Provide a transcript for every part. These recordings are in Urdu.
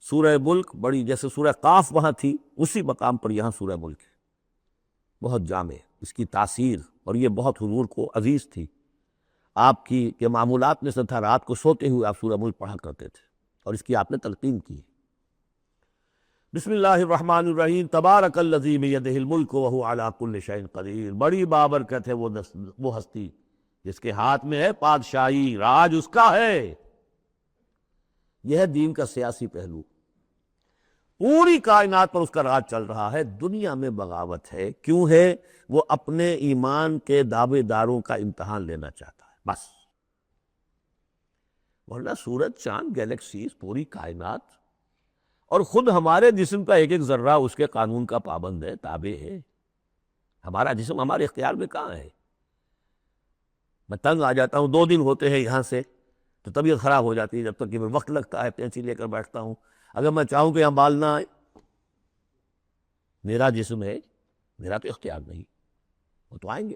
سورہ ملک بڑی، جیسے سورہ قاف وہاں تھی اسی مقام پر یہاں سورہ ملک ہے، بہت جامع اس کی تاثیر، اور یہ بہت حضور کو عزیز تھی۔ آپ کی کے معمولات میں سے تھا رات کو سوتے ہوئے آپ سورہ ملک پڑھا کرتے تھے، اور اس کی آپ نے تلقین کی۔ بسم اللہ الرحمن الرحیم، تبارک الذی بیدہ الملک وہو علی کل شیء قدیر۔ بڑی بابرکت ہے وہ ہستی جس کے ہاتھ میں ہے بادشاہی، راج اس کا ہے۔ یہ ہے دین کا سیاسی پہلو، پوری کائنات پر اس کا راج چل رہا ہے۔ دنیا میں بغاوت ہے، کیوں ہے؟ وہ اپنے ایمان کے دعوے داروں کا امتحان لینا چاہتا ہے بس، ورنہ سورج، چاند، گیلیکسیز، پوری کائنات اور خود ہمارے جسم کا ایک ایک ذرہ اس کے قانون کا پابند ہے، تابع ہے۔ ہمارا جسم ہمارے اختیار میں کہاں ہے؟ میں تنگ آ جاتا ہوں، 2 دن ہوتے ہیں یہاں سے تو طبیعت خراب ہو جاتی ہے، جب تک کہ میں وقت لگتا ہے پینسل لے کر بیٹھتا ہوں۔ اگر میں چاہوں کہ یہاں بال نہ آئے، میرا جسم ہے، میرا تو اختیار نہیں، وہ تو آئیں گے۔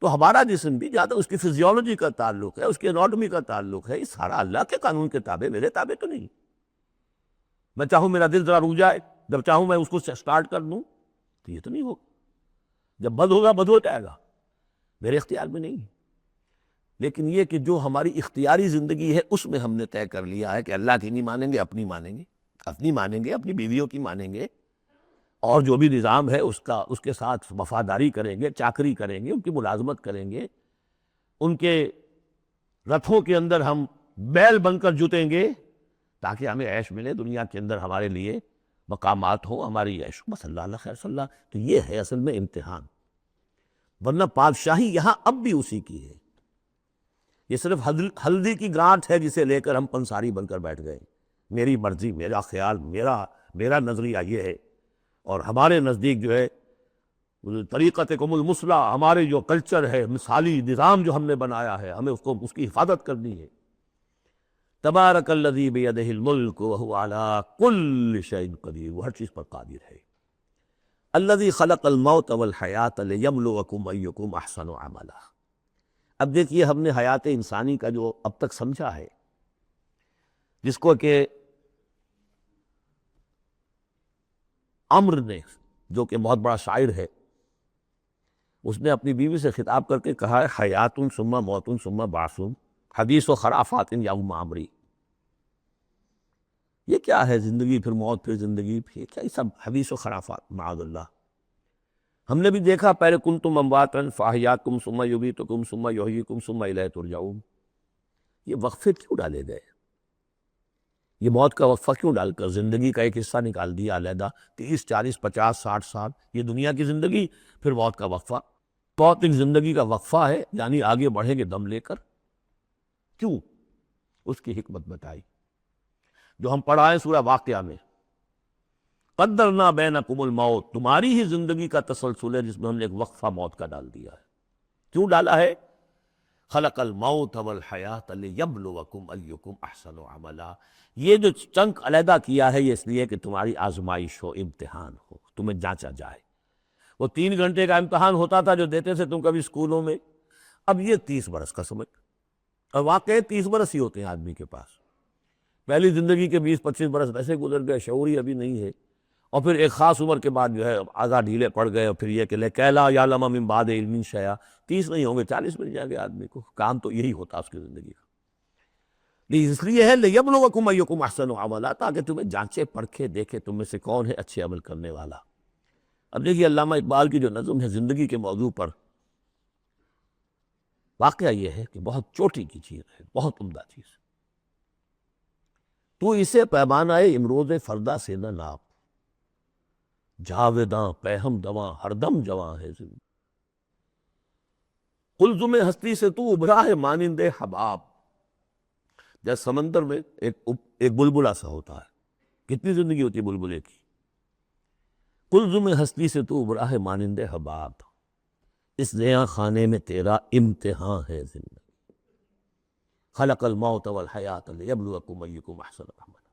تو ہمارا جسم بھی جہاں تک اس کی فزیولوجی کا تعلق ہے، اس کی اناٹمی کا تعلق ہے، یہ سارا اللہ کے قانون کے تابع، میرے تابع تو نہیں۔ میں چاہوں میرا دل ذرا رک جائے، جب چاہوں میں اس کو سٹارٹ کر دوں تو یہ تو نہیں ہوگا۔ جب بد ہوگا، بد ہو جائے گا، میرے اختیار میں نہیں۔ لیکن یہ کہ جو ہماری اختیاری زندگی ہے اس میں ہم نے طے کر لیا ہے کہ اللہ کی نہیں مانیں گے، اپنی مانیں گے، اپنی مانیں گے، اپنی بیویوں کی مانیں گے، اور جو بھی نظام ہے اس کے ساتھ وفاداری کریں گے، چاکری کریں گے، ان کی ملازمت کریں گے، ان کے رتھوں کے اندر ہم بیل بن کر جتیں گے تاکہ ہمیں عیش ملے، دنیا کے اندر ہمارے لیے مقامات ہوں، ہماری عیش، بس اللہ اللہ خیر صلی اللہ۔ تو یہ ہے اصل میں امتحان، ورنہ بادشاہی یہاں اب بھی اسی کی ہے۔ یہ صرف ہلدی کی گانٹھ ہے جسے لے کر ہم پنساری بن کر بیٹھ گئے، میری مرضی، میرا خیال، میرا نظریہ یہ ہے، اور ہمارے نزدیک جو ہے طریقتکم المثلیٰ، ہمارے جو کلچر ہے، مثالی نظام جو ہم نے بنایا ہے، ہمیں اس کی حفاظت کرنی ہے۔ تبارک الذی بیدہ الملک وہو علی کل شیء قدیر، وہ ہر چیز پر قادر ہے۔ الذی خلق الموت والحیاۃ لیبلوکم ایکم احسن عملا۔ اب دیکھیے، ہم نے حیات انسانی کا جو اب تک سمجھا ہے، جس کو کہ عمر نے، جو کہ بہت بڑا شاعر ہے، اس نے اپنی بیوی سے خطاب کر کے کہا ہے حیات ثم موت ثم بعث، حدیث و خرافات یوم عمری۔ یہ کیا ہے؟ زندگی پھر موت پھر زندگی، پھر کیا یہ سب حدیث و خرافات، معاذ اللہ۔ ہم نے بھی دیکھا پہلے کنتم امواتا فاحیاکم ثم یمیتکم ثم یحییکم ثم الیہ ترجعون۔ یہ وقفے کیوں ڈالے گئے؟ یہ موت کا وقفہ کیوں ڈال کر زندگی کا ایک حصہ نکال دیا علیحدہ؟ 30 40 50 60 سال یہ دنیا کی زندگی، پھر موت کا وقفہ۔ موت ایک زندگی کا وقفہ ہے، یعنی آگے بڑھیں گے دم لے کر۔ کیوں؟ اس کی حکمت بتائی جو ہم پڑھائیں سورہ واقعہ میں، قدرنا بینکم الموت، تمہاری ہی زندگی کا تسلسل ہے جس میں ہم نے ایک وقفہ موت کا ڈال دیا ہے۔ کیوں ڈالا ہے؟ خلق الموت والحیاۃ لیبلوکم ایکم احسن عملا۔ یہ جو چنک علیحدہ کیا ہے، یہ اس لیے کہ تمہاری آزمائش ہو، امتحان ہو، تمہیں جانچا جائے۔ وہ 3 گھنٹے کا امتحان ہوتا تھا جو دیتے تھے تم کبھی اسکولوں میں، اب یہ 30 برس کا سمجھ، اور واقعی 30 برس ہی ہوتے ہیں آدمی کے پاس۔ پہلی زندگی کے 20 25 برس ویسے گزر گئے، شعور ہی ابھی نہیں ہے، اور پھر ایک خاص عمر کے بعد جو ہے اعضاء ڈھیلے پڑ گئے، اور پھر یہ کہ لکیٰ لا یعلم من بعد علم شیئا، 30 نہیں ہوں گے 40 مل جائیں گے آدمی کو، کام تو یہی ہوتا اس کی زندگی کا۔ اس لیے ہے لیبلوکم ایکم احسن عملا، تاکہ تمہیں جانچے پرکھے دیکھے تم میں سے کون ہے اچھے عمل کرنے والا۔ اب دیکھیے علامہ اقبال کی جو نظم ہے زندگی کے موضوع پر، واقعہ یہ ہے کہ بہت چوٹی کی چیز ہے، بہت عمدہ چیز۔ تو اسے پیمانہ امروز فردا سے نہ ناپ، جاویداں پہم دواں ہر دم جواں ہے زندگی۔ قلزم ہستی سے تو ابھرا ہے مانند حباب، جیسے سمندر میں ایک بلبلا سا ہوتا ہے، کتنی زندگی ہوتی ہے بلبلے کی۔ قلزم ہستی سے تو ابھرا ہے مانند حباب، اس نیا خانے میں تیرا امتحان ہے زندگی۔ خلق الموت والحیاۃ لیبلوکم ایکم احسن عملا۔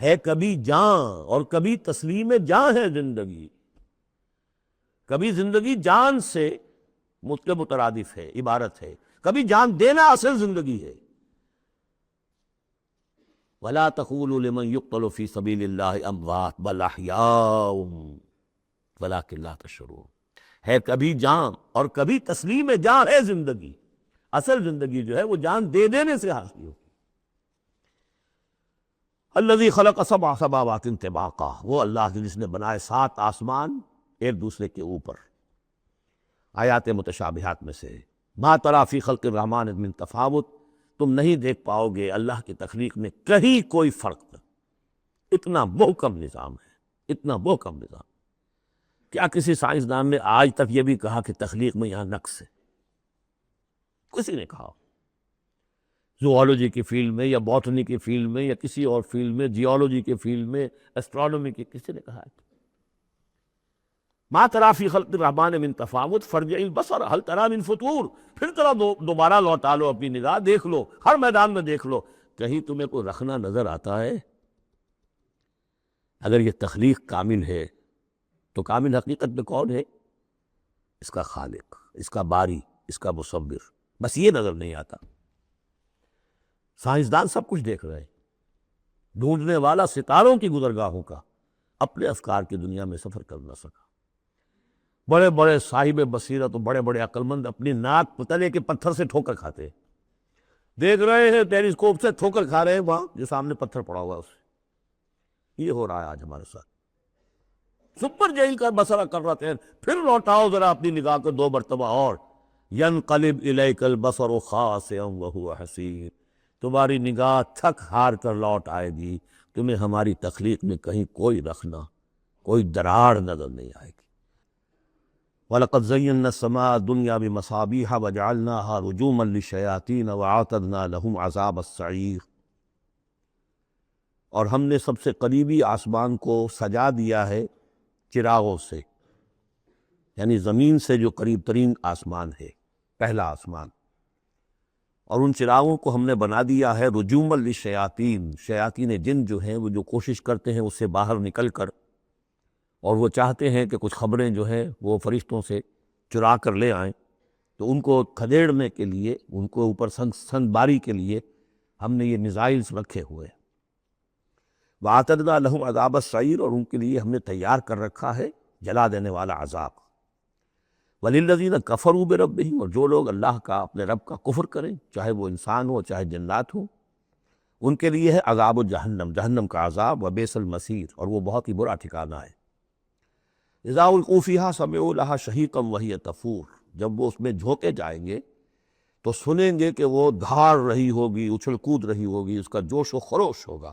ہے کبھی جاں اور کبھی تسلیم جاں ہے زندگی، کبھی زندگی جان سے مترادف ہے، عبارت ہے، کبھی جان دینا اصل زندگی ہے۔ ولا تقولوا لمن يقتل في سبيل الله اموات بل احیاء ولکن لا تشعرون، ہے کبھی جان اور کبھی تسلیم جان ہے زندگی، اصل زندگی جو ہے وہ جان دے دینے سے حاصل ہو۔ الذی خلق سبع سماوات طباقا، وہ اللہ جس نے بنائے 7 آسمان ایک دوسرے کے اوپر۔ آیات متشابہات میں سے ما تری فی خلق الرحمن من تفاوت، تم نہیں دیکھ پاؤ گے اللہ کی تخلیق میں کہیں کوئی فرق، اتنا محکم نظام ہے، اتنا محکم نظام۔ کیا کسی سائنسدان نے آج تک یہ بھی کہا کہ تخلیق میں یہاں نقص ہے؟ کسی نے کہا؟ زوالوجی کی فیلڈ میں یا باٹنی کی فیلڈ میں یا کسی اور فیلڈ میں، جیولوجی کی فیلڈ میں، اسٹرانومی کی، کسی نے کہا ہے؟ ما تری فی خلق الرحمن من تفاوت فارجع البصر هل تری من فطور، پھر ذرا دوبارہ لوٹا لو اپنی نگاہ، دیکھ لو، ہر میدان میں دیکھ لو، کہیں تمہیں کوئی رخنا نظر آتا ہے؟ اگر یہ تخلیق کامل ہے تو کامل حقیقت میں کون ہے؟ اس کا خالق، اس کا باری، اس کا مصور، بس یہ نظر نہیں آتا۔ سائنسدان سب کچھ دیکھ رہے ہیں، ڈھونڈنے والا ستاروں کی گزرگاہوں کا اپنے افکار کی دنیا میں سفر کر نہ سکا۔ بڑے بڑے صاحب بصیرت اور بڑے بڑے عقل مند اپنی ناک پتلے کے پتھر سے ٹھوکر کھاتے ہیں، دیکھ رہے ہیں ٹیلیسکوپ سے ٹھوکر کھا رہے ہیں وہاں جو سامنے پتھر پڑا ہوا ہے اسے۔ یہ ہو رہا ہے آج ہمارے ساتھ۔ سپر جیل کا مسئلہ کر رہے ہیں، پھر لوٹاؤ ذرا اپنی نگاہ کو 2 مرتبہ اور، ینقلب الیک البصر خاسئا وہو حسیر، تمہاری نگاہ تھک ہار کر لوٹ آئے گی، تمہیں ہماری تخلیق میں کہیں کوئی رخنا، کوئی دراڑ نظر نہیں آئے گی۔ وَلَقَدْ زَيَّنَّا السَّمَاءَ الدُّنْيَا بِمَصَابِيحَ وَجَعَلْنَاهَا رُجُومًا لِلشَّيَاطِينَ وَأَعْتَدْنَا لَهُمْ عَذَابَ السَّعِيرِ، اور ہم نے سب سے قریبی آسمان کو سجا دیا ہے چراغوں سے، یعنی زمین سے جو قریب ترین آسمان ہے، پہلا آسمان، اور ان چراغوں کو ہم نے بنا دیا ہے رجوما للشیاطین، شیاطین جن جو ہیں وہ جو کوشش کرتے ہیں اس سے باہر نکل کر، اور وہ چاہتے ہیں کہ کچھ خبریں جو ہیں وہ فرشتوں سے چرا کر لے آئیں، تو ان کو کھدیڑنے کے لیے، ان کو اوپر سنگ باری کے لیے ہم نے یہ میزائلز رکھے ہوئے ہیں۔ وَأَعْتَدْنَا لَهُمْ عَذَابَ السَّعِيرِ، اور ان کے لیے ہم نے تیار کر رکھا ہے جلا دینے والا عذاب۔ وَلِلَّذِينَ كَفَرُوا بِرَبِّهِمْ، اور جو لوگ اللہ کا، اپنے رب کا کفر کریں، چاہے وہ انسان ہو چاہے جنات ہوں، ان کے لیے ہے عذاب جہنم، جہنم کا عذاب، وبئس المصیر، اور وہ بہت ہی برا ٹھکانہ ہے۔ اذا القوا فیہا سمعوا لہا شہیقا وہی تفور، جب وہ اس میں جھونکے جائیں گے تو سنیں گے کہ وہ دھاڑ رہی ہوگی، اچھل کود رہی ہوگی، اس کا جوش و خروش ہوگا،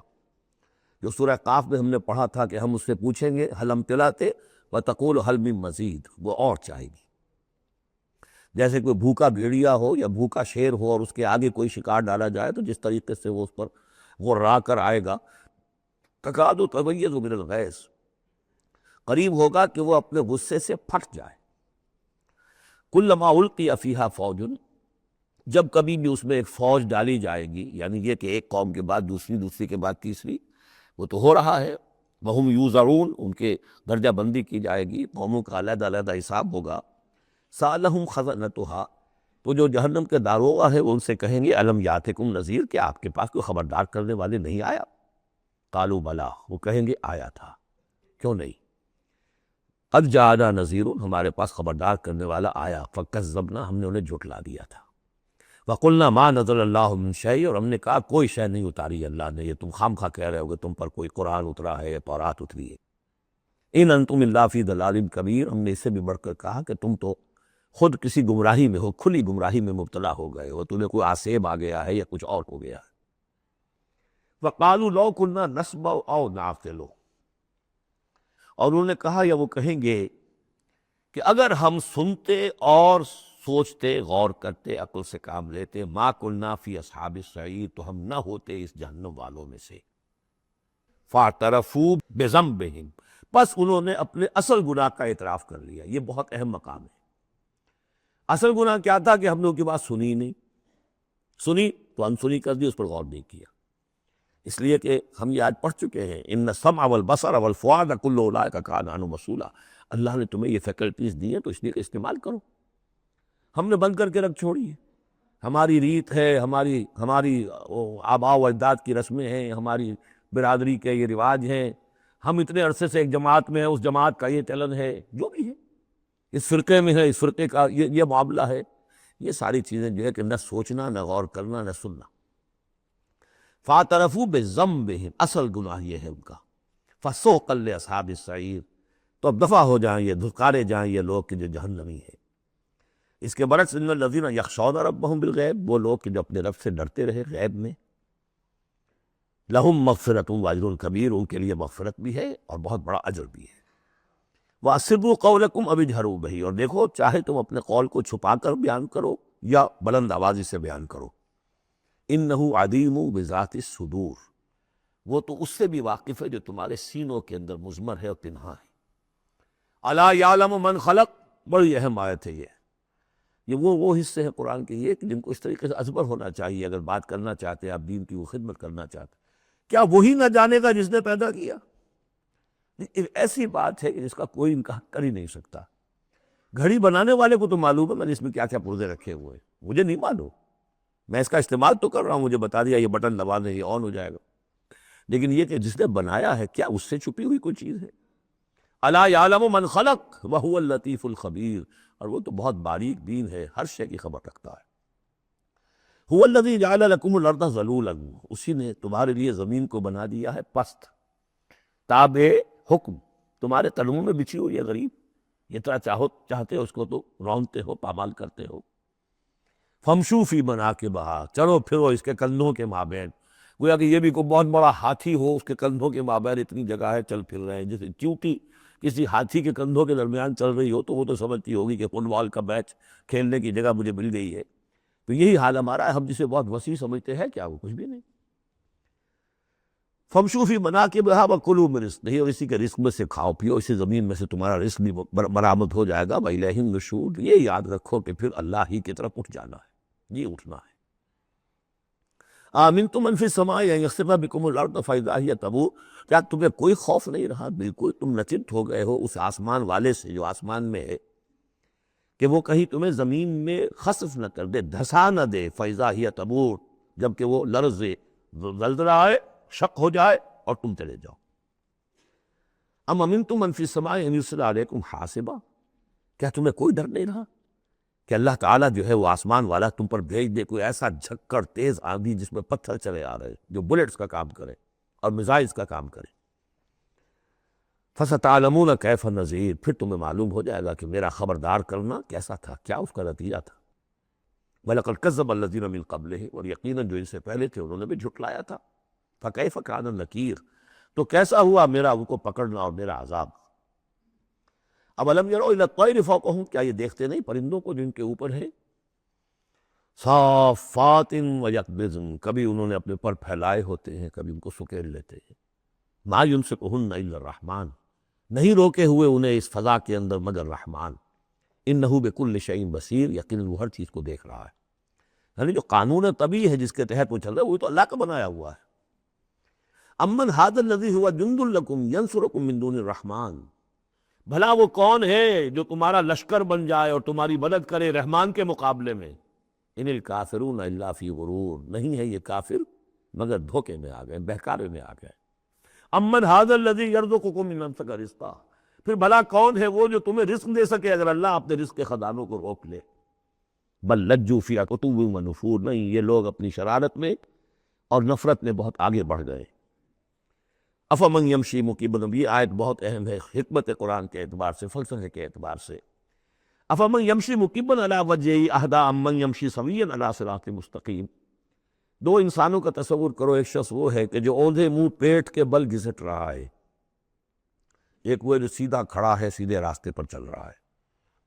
جو سورہ قاف میں ہم نے پڑھا تھا کہ ہم اس سے پوچھیں گے هل امتلأت وتقول هل من مزید، وہ اور چاہے گی۔ جیسے کوئی بھوکا بھیڑیا ہو یا بھوکا شیر ہو اور اس کے آگے کوئی شکار ڈالا جائے تو جس طریقے سے وہ اس پر غرا کر آئے گا، تکاد تمیز من الغیظ، قریب ہوگا کہ وہ اپنے غصے سے پھٹ جائے۔ کلما القی فیہا فوج، جب کبھی بھی اس میں ایک فوج ڈالی جائے گی، یعنی یہ کہ ایک قوم کے بعد دوسری، دوسری کے بعد تیسری، وہ تو ہو رہا ہے، وہم یوزعون، ان کے درجہ بندی کی جائے گی، قوموں کا علیحدہ علیحدہ حساب ہوگا۔ سألہم خزنتہا، تو جو جہنم کے داروغہ ہے وہ ان سے کہیں گے الم یاتکم نذیر، کہ آپ کے پاس کوئی خبردار کرنے والے نہیں آیا؟ قالوا بلا، وہ کہیں گے آیا تھا، کیوں نہیں؟ قد جاءنا نذیر، ہمارے پاس خبردار کرنے والا آیا، فکذبنا، ہم نے انہیں جھٹلا دیا تھا۔ وقلنا ما نزل اللہ من شیء، اور ہم نے کہا کوئی شے نہیں اتاری اللہ نے، یہ تم خام خواہ کہہ رہے ہو کہ تم پر کوئی قرآن اترا ہے یا تورات اتری ہے۔ ان انتم الا فی ضلال کبیر، ہم نے اس سے بھی بڑھ کر کہا کہ تم تو خود کسی گمراہی میں ہو، کھلی گمراہی میں مبتلا ہو گئے ہو، تمہیں کوئی آسیب آ گیا ہے یا کچھ اور ہو گیا ہے۔ وقالوا لو کنا نسمع او نعقل، اور انہوں نے کہا یا وہ کہیں گے کہ اگر ہم سنتے اور سوچتے، غور کرتے، عقل سے کام لیتے، ما کنا فی اصحاب السعیر، تو ہم نہ ہوتے اس جہنم والوں میں سے۔ فاعترفوا بذنبہم، بس انہوں نے اپنے اصل گناہ کا اعتراف کر لیا۔ یہ بہت اہم مقام ہے۔ اصل گناہ کیا تھا کہ ہم نے ان کی بات سنی نہیں، سنی تو انسنی کر دی، اس پر غور نہیں کیا۔ اس لیے کہ ہم یہ آج پڑھ چکے ہیں ان السمع والبصر والفؤاد کل اولئک کان عنہ مسئولا، اللہ نے تمہیں یہ فیکلٹیز دی ہیں تو اس لیے کہ استعمال کرو، ہم نے بند کر کے رکھ چھوڑی ہے۔ ہماری ریت ہے، ہماری آباء و اجداد کی رسمیں ہیں، ہماری برادری کے یہ رواج ہیں، ہم اتنے عرصے سے ایک جماعت میں ہیں، اس جماعت کا یہ چلن ہے، جو بھی ہے، اس فرقے میں ہے، اس فرقے کا یہ معاملہ ہے، یہ ساری چیزیں جو ہے کہ نہ سوچنا، نہ غور کرنا، نہ سننا۔ فَاعْتَرَفُوا بِذَنبِهِمْ، اصل گناہ یہ ہے ان کا، فَسُحْقًا لِّأَصْحَابِ السَّعِيرِ، تو اب دفع ہو جائیں یہ، دھتکارے جائیں یہ لوگ کہ جو جہنمی ہیں۔ اس کے برعکس ان الذین یخشون ربہم بالغیب، وہ لوگ کہ جو اپنے رب سے ڈرتے رہے غیب میں، لہم مغفرۃ واجر کبیر، ان کے لیے مغفرت بھی ہے اور بہت بڑا اجر بھی ہے۔ وَأَسِرُّوا قَوْلَكُمْ أَوِ اجْهَرُوا بِهِ، اور دیکھو چاہے تم اپنے قول کو چھپا کر بیان کرو یا بلند آوازی سے بیان کرو، إِنَّهُ عَلِيمٌ بِذَاتِ الصُّدُورِ، وہ تو اس سے بھی واقف ہے جو تمہارے سینوں کے اندر مضمر ہے اور پنہاں ہے۔ أَلَا يَعْلَمُ مَنْ خَلَقَ، بڑی اہم آیت ہے یہ وہ حصے ہیں قرآن کے یہ کہ جن کو اس طریقے سے ازبر ہونا چاہیے اگر بات کرنا چاہتے ہیں، آپ دین کی وہ خدمت کرنا چاہتے ہیں۔ کیا وہی نہ جانے گا جس نے پیدا کیا؟ ایسی بات ہے کہ جس کا کوئی انکار کر ہی نہیں سکتا۔ گھڑی بنانے والے کو تو معلوم ہے میں نے اس میں کیا کیا پرزے رکھے ہوئے ہیں، مجھے نہیں معلوم، میں اس کا استعمال تو کر رہا ہوں، مجھے بتا دیا یہ بٹن دبانے یہ آن ہو جائے گا، لیکن یہ کہ جس نے بنایا ہے کیا اس سے چھپی ہوئی کوئی چیز ہے؟ الا یعلم من خلق وهو اللطیف الخبیر، اور وہ تو بہت باریک بین ہے، ہر شے کی خبر رکھتا ہے۔ هو الذی جعل لکم الارض ذلولا، اسی نے تمہارے لیے زمین کو بنا دیا ہے پست، تابع حکم، تمہارے قدموں میں بچھی ہوئی ہے غریب، یہ طرح چاہتے ہو اس کو تو رونتے ہو، پامال کرتے ہو۔ فمشوا فی مناکبہا، چلو پھرو اس کے کندھوں کے مابین، گویا کہ یہ بھی کوئی بہت بڑا ہاتھی ہو، اس کے کندھوں کے مابین اتنی جگہ ہے، چل پھر رہے ہیں، جیسے چیونٹی کسی ہاتھی کے کندھوں کے درمیان چل رہی ہو تو وہ تو سمجھتی ہوگی کہ فٹ بال کا میچ کھیلنے کی جگہ مجھے مل گئی ہے۔ تو یہی حال ہمارا ہے، ہم جسے بہت وسیع سمجھتے ہیں کیا وہ کچھ بھی نہیں۔ فمشوا فی مناکبہا وکلوا من رزقہ، اور اسی کے رزق میں سے کھاؤ پیو، اسی زمین میں سے تمہارا رزق بھی برآمد ہو جائے گا۔ وإلیہ النشور، یہ یاد رکھو کہ پھر اللہ ہی کی طرف اٹھ جانا ہے، یہ اٹھنا ہے۔ آمنتم من فی السماء ان یخسف بکم الارض فاذا ہی تمور، کیا تمہیں کوئی خوف نہیں رہا؟ بالکل تم نچنت ہو گئے ہو اس آسمان والے سے جو آسمان میں ہے کہ وہ کہیں تمہیں زمین میں خسف نہ کر دے، دھسا نہ دے، فاذا ہی تمور، جبکہ وہ لرزے، زلزلہ آئے، شق ہو جائے اور تم چلے جاؤ۔ ام امنتم من فی السماء ان یرسل علیکم حاصبا، کیا تمہیں کوئی ڈر نہیں رہا کہ اللہ تعالیٰ جو ہے وہ آسمان والا تم پر بھیج دے کوئی ایسا جھکڑ تیز آندھی جس میں پتھر چلے آ رہے جو بلٹس کا کام کرے اور میزائلز کا کام کرے۔ فَسَتَعْلَمُونَ كَيْفَ نَذِيرٌ، پھر تمہیں معلوم ہو جائے گا کہ میرا خبردار کرنا کیسا تھا، کیا اس کا نتیجہ تھا۔ وَلَقَدْ كَذَّبَ الَّذِينَ مِن قَبْلِهِمْ، اور یقیناً جو ان سے پہلے تھے انہوں نے بھی جھٹلایا تھا۔ فَكَيْفَ كَانَ نَكِيرٌ، تو کیسا ہوا میرا ان کو پکڑنا اور میرا عذاب۔ اَوَلَمْ يَرَوْا إِلَى الطَّيْرِ فَوْقَهُمْ، کیا یہ دیکھتے نہیں پرندوں کو جو ان کے اوپر ہے؟ صَافَّاتٍ وَيَقْبِضْنَ، کبھی انہوں نے اپنے پر پھیلائے ہوتے ہیں، کبھی ان کو سکیڑ لیتے ہیں۔ مَا يُمْسِكُهُنَّ إِلَّا الرَّحْمَٰنُ، نہیں روکے ہوئے انہیں اس فضا کے اندر مگر رحمان۔ إِنَّهُ بِكُلِّ شَيْءٍ بَصِيرٌ، یقیناً وہ ہر چیز کو دیکھ رہا ہے۔ یعنی جو قانون طبیعی ہے جس کے تحت وہ چل رہا ہے وہ تو اللہ کا بنایا ہوا ہے۔ أَمَّنْ هَٰذَا الَّذِي هُوَ جُنْدٌ لَكُمْ يَنْصُرُكُم مِّن دُونِ الرَّحْمَٰنِ، بھلا وہ کون ہے جو تمہارا لشکر بن جائے اور تمہاری مدد کرے رحمان کے مقابلے میں؟ ان الکافرون الا فی غرور، نہیں ہے یہ کافر مگر دھوکے میں آ گئے، بہکارے میں آ گئے۔ امن ھذا الذی یرزقکم ان امسک رزقہ، پھر بھلا کون ہے وہ جو تمہیں رزق دے سکے اگر اللہ اپنے رزق کے خزانوں کو روک لے؟ بل لجوا فی عتو و نفور، نہیں یہ لوگ اپنی شرارت میں اور نفرت میں بہت آگے بڑھ گئے۔ افمن یمشی مکبا، یہ آیت بہت اہم ہے حکمت قرآن کے اعتبار سے، فلسفے کے اعتبار سے۔ افمن یمشی مکبا علی وجہہ اہدی امن یمشی سویا علی صراط مستقیم، دو انسانوں کا تصور کرو، ایک شخص وہ ہے کہ جو اوندھے منہ پیٹ کے بل گھسٹ رہا ہے، ایک وہ جو سیدھا کھڑا ہے سیدھے راستے پر چل رہا ہے،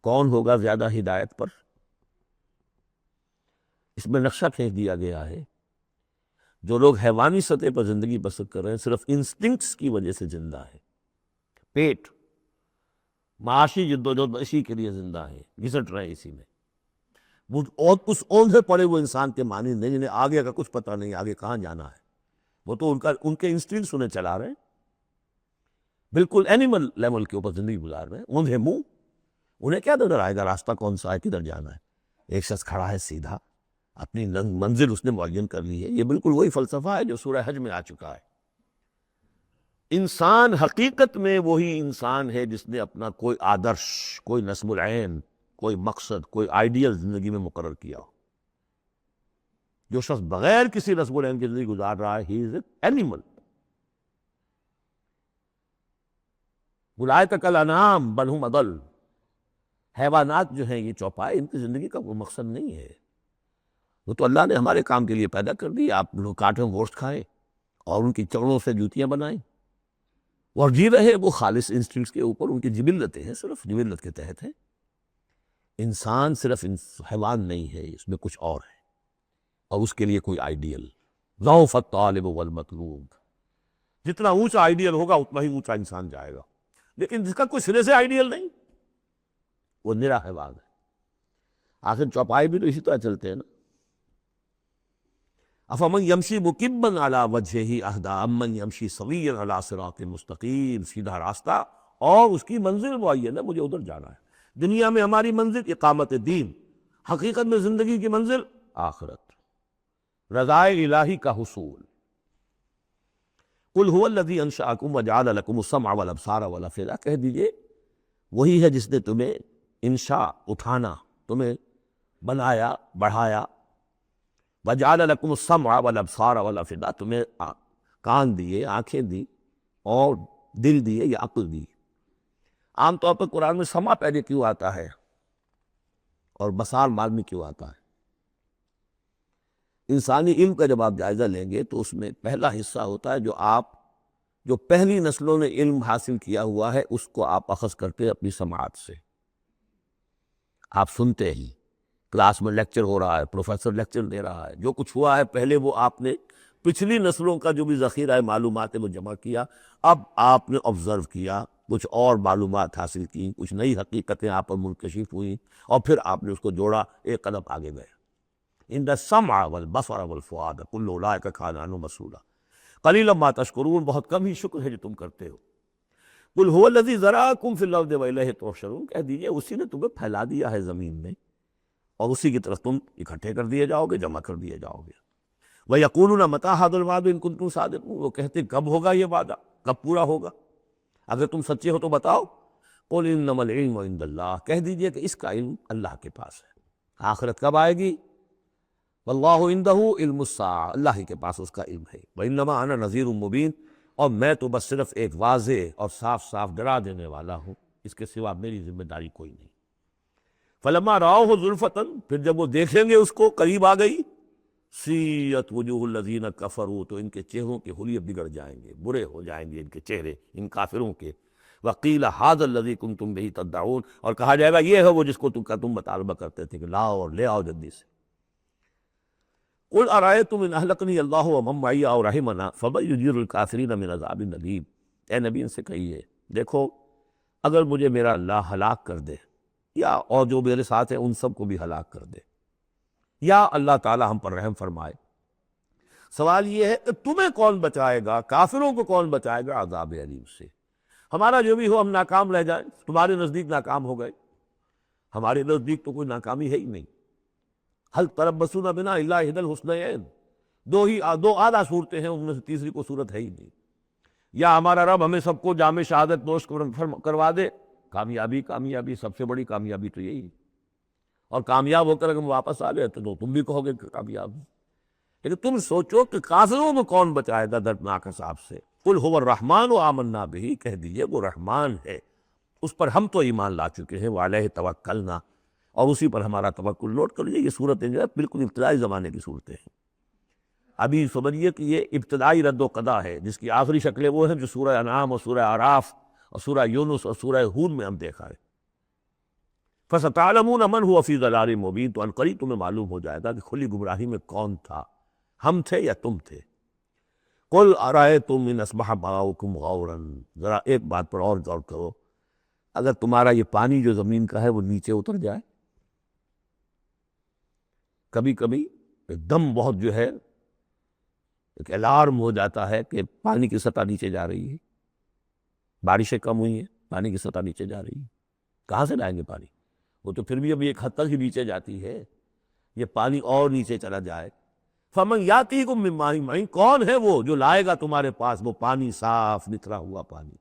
کون ہوگا زیادہ ہدایت پر؟ اس میں نقشہ کھینچ دیا گیا ہے، جو لوگ حیوانی سطح پر زندگی بسر کر رہے ہیں صرف انسٹنکٹس کی وجہ سے زندہ ہے، پیٹ معاشی جدوجہد اسی کے لیے زندہ ہے، گھسٹ رہے ہیں اسی میں۔ وہ اور کچھ اوندھے پڑے وہ انسان کے معنی نہیں جنہیں آگے کا کچھ پتہ نہیں آگے کہاں جانا ہے، وہ تو ان کے انسٹنکٹس انہیں چلا رہے ہیں، بالکل اینیمل لیول کے اوپر زندگی گزار رہے ہیں، اوندھے منہ، انہیں کیا نظر آئے گا راستہ کون سا ہے کدھر جانا ہے؟ ایک شخص کھڑا ہے سیدھا، اپنی منزل اس نے معین کر لی ہے۔ یہ بالکل وہی فلسفہ ہے جو سورہ حج میں آ چکا ہے۔ انسان حقیقت میں وہی انسان ہے جس نے اپنا کوئی آدرش، کوئی نصب العین، کوئی مقصد، کوئی آئیڈیل زندگی میں مقرر کیا ہو۔ جو شخص بغیر کسی نصب العین کی زندگی گزار رہا ہے، ہی از این اینیمل۔ اولئک کالانعام بل ھم اضل۔ حیوانات جو ہیں یہ چوپائے، ان کی زندگی کا کوئی مقصد نہیں ہے۔ وہ تو اللہ نے ہمارے کام کے لیے پیدا کر دی، آپ لوگ کاٹیں گوشت کھائیں اور ان کی چمڑوں سے جوتیاں بنائیں، اور جی رہے وہ خالص انسٹنکٹس کے اوپر، ان کی جبلتیں ہیں، صرف جبلت کے تحت ہیں۔ انسان صرف حیوان نہیں ہے، اس میں کچھ اور ہے، اور اس کے لیے کوئی آئیڈیل۔ ضعف الطالب والمطلوب، جتنا اونچا آئیڈیل ہوگا اتنا ہی اونچا انسان جائے گا، لیکن جس کا کوئی سرے سے آئیڈیل نہیں وہ نرا حیوان ہے۔ آخر چوپائے بھی تو اسی طرح چلتے ہیں نا۔ افمن یمشی مکبا علی وجہہ اہدی امن یمشی سویا علی صراط مستقیم، سیدھا راستہ اور اس کی منزل معین ہے، مجھے ادھر جانا ہے۔ دنیا میں ہماری منزل اقامت دین، حقیقت میں زندگی کی منزل آخرت، رضائے الہی کا حصول۔ قل هو الذی انشأکم وجعل لکم السمع والابصار والافئدہ، کہہ دیجئے وہی ہے جس نے تمہیں انشاء، اٹھانا، تمہیں بنایا، بڑھایا، وجعل لکم السمع والابصار والافئدہ، تمہیں کان دیے، آنکھیں دی اور دل دیے یا عقل دی۔ عام طور پر قرآن میں سمع پہلے کیوں آتا ہے اور بصار بعد میں کیوں آتا ہے؟ انسانی علم کا جب آپ جائزہ لیں گے تو اس میں پہلا حصہ ہوتا ہے جو پہلی نسلوں نے علم حاصل کیا ہوا ہے، اس کو آپ اخذ کرتے ہیں اپنی سماعت سے۔ آپ سنتے ہی، کلاس میں لیکچر ہو رہا ہے، پروفیسر لیکچر دے رہا ہے، جو کچھ ہوا ہے پہلے وہ آپ نے پچھلی نسلوں کا جو بھی ذخیرہ معلومات ہے وہ جمع کیا، اب آپ نے آبزرو کیا، کچھ اور معلومات حاصل کی، کچھ نئی حقیقتیں آپ پر منکشف ہوئیں، اور پھر آپ نے اس کو جوڑا، ایک قدم آگے گئے۔ ان السمع والبصر والفؤاد کل اولئک کان عنہ مسئولا قلیلا ما تشکرون، بہت کم ہی شکر ہے جو تم کرتے ہو۔ قل هو الذی ذرأکم فی الارض والیہ تحشرون، کہہ دیجئے اسی نے تمہیں پھیلا دیا ہے زمین میں، اور اسی کی طرف تم اکٹھے کر دیے جاؤ گے، جمع کر دیے جاؤ گے۔ وَيَقُولُونَ مَتَىٰ هَٰذَا الْوَعْدُ إِن كُنتُمْ صَادِقِينَ، وہ کہتے کب ہوگا یہ وعدہ، کب پورا ہوگا، اگر تم سچے ہو تو بتاؤ۔ قُلْ إِنَّمَا الْعِلْمُ عِندَ اللّٰہ، کہہ دیجئے کہ اس کا علم اللہ کے پاس ہے۔ آخرت کب آئے گی؟ واللہ عندہ علم الساعہ، اللہ ہی کے پاس اس کا علم ہے۔ وَإِنَّمَا أَنَا نَذِيرٌ مُّبِينٌ، اور میں تو بس صرف ایک واضح اور صاف صاف ڈرا دینے والا ہوں، اس کے سوا میری ذمہ داری کوئی نہیں۔ فَلَمَّا رَأَوْهُ زُلْفَةً، پھر جب وہ دیکھیں گے اس کو، قریب آ گئی، سیئت وجوہ الذین کفروا، تو ان کے چہروں کے حلیے بگڑ جائیں گے، برے ہو جائیں گے ان کے چہرے، ان کافروں کے۔ وقیل ھذا الذی کنتم بہ تدعون، اور کہا جائے گا یہ ہے وہ جس کو تم مطالبہ کرتے تھے کہ لاؤ اور لے آؤ جلدی سے۔ قل ارأیتم ان اہلکنی اللہ ومن معی او رحمنا فمن یجیر الکافرین من عذاب الیم، اے نبی ان سے کہیے دیکھو اگر مجھے میرا اللہ ہلاک کر دے، یا اور جو میرے ساتھ ہیں ان سب کو بھی ہلاک کر دے، یا اللہ تعالی ہم پر رحم فرمائے، سوال یہ ہے کہ تمہیں کون بچائے گا، کافروں کو کون بچائے گا عذاب علیم سے؟ ہمارا جو بھی ہو ہم ناکام رہ جائیں، تمہارے نزدیک ناکام ہو گئے، ہمارے نزدیک تو کوئی ناکامی ہے ہی نہیں۔ حل تربصون بنا الا احدی الحسنیین، دو اعلیٰ صورتیں ہیں، ان میں سے تیسری کوئی صورت ہے ہی نہیں۔ یا ہمارا رب ہمیں سب کو جامع شہادت نوش کروا دے، کامیابی کامیابی، سب سے بڑی کامیابی تو یہی ہے، اور کامیاب ہو کر اگر واپس آ گئے تو تم بھی کہو گے کہ کامیاب۔ لیکن تم سوچو کہ کافروں کو کون بچائے گا دردناک عذاب سے؟ قل هو الرحمن آمنا بہ، کہہ دیجئے وہ رحمان ہے، اس پر ہم تو ایمان لا چکے ہیں، وعلیہ توکلنا، اور اسی پر ہمارا توکل۔ نوٹ کر لیجیے یہ صورتیں جو ہے بالکل ابتدائی زمانے کی صورتیں ہیں۔ ابھی سمجھیے کہ یہ ابتدائی رد و قضا ہے، جس کی آخری شکلیں وہ ہیں جو سورہ انعام اور سورہ اعراف اور سورہ یونس اور سورہ ہود میں ہم دیکھا ہے۔ فَسَتَعْلَمُونَ مَنْ هُوَ فِي ضَلَالٍ مُّبِينٍ، تو عنقریب تمہیں معلوم ہو جائے گا کہ کھلی گمراہی میں کون تھا، ہم تھے یا تم تھے۔ قُلْ أَرَأَيْتُمْ إِنْ أَصْبَحَ مَاؤُكُمْ غَوْرًا، ذرا ایک بات پر اور غور کرو، اگر تمہارا یہ پانی جو زمین کا ہے وہ نیچے اتر جائے، کبھی کبھی ایک دم بہت جو ہے ایک الارم ہو جاتا ہے کہ پانی کی سطح نیچے جا رہی ہے، بارشیں کم ہوئی ہیں، پانی کی سطح نیچے جا رہی ہے، کہاں سے لائیں گے پانی؟ وہ تو پھر بھی ابھی ایک حد تک ہی نیچے جاتی ہے، یہ پانی اور نیچے چلا جائے. فمن یاتیکم من ماء معین، کون ہے وہ جو لائے گا تمہارے پاس وہ پانی صاف نتھرا ہوا پانی.